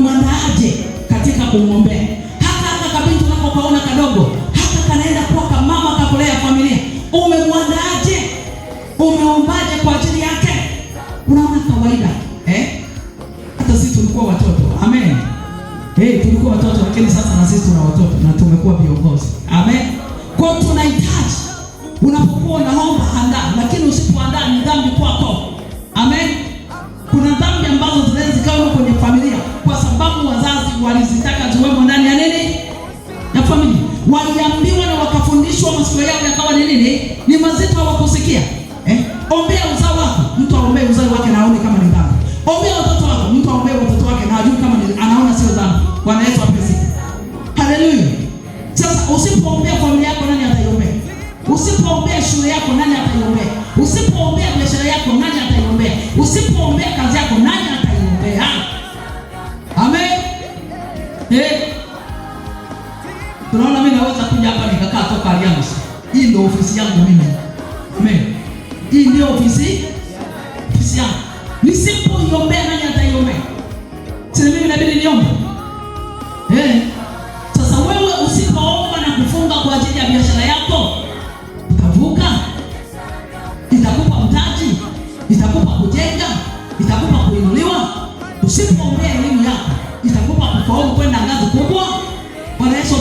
umemwandaaje katika kumwombea? Hata kabinti unapokaona kadogo, hata kanaenda kuwa kama mama kakulea familia, umemwandaaje? Umeombaje kwa ajili yake? Unaona kawaida hata sisi tulikuwa watoto. Amen. Tulikuwa watoto, lakini sasa na sisi tuna watoto na tumekuwa viongozi. Amen. Kwa tunahitaji, unapokuwa unaomba andaa, lakini usipoandaa ni dhambi kwako. Amen. Kuna dhambi ambazo zinaweza zikawa kwenye familia kwa sababu wazazi walizitaka ziwemo ndani ya nini? Ya familia. Waliambiwa na wakafundishwa, masikio yao yakawa ni nini? Ni mazito, hawakusikia. Ombea uzao wako, mtu aombee uzao wake na aone kama ni dhambi. Ombea watoto wako, mtu aombee watoto wake na ajue kama ni, anaona sio dhambi. Bwana Yesu asifiwe. Haleluya. Sasa usipoombea familia yako, nani ataiombea? Usipoombea shule yako, nani ataiombea? Usipoombea biashara yako, nani ataiombea? Usipoombea kazi yako, nani ataiombea? Amen. Tunaona mimi naweza kuja hapa nikakaa toka Alliance. Hii ndio ofisi yangu mimi. Amen. Hii ndio ofisi yangu. Nisipoiombea, nani ataiombea? Si mimi inabidi niombe. Sasa wewe usipoomba na kufunga kwa ajili ya biashara yako, utavuka? Itakupa mtaji, itakupa kujenga, itakupa kuinuliwa. Usipoombea elimu yako, itakupa kufaulu kwenda ngazi kubwa. Bwana Yesu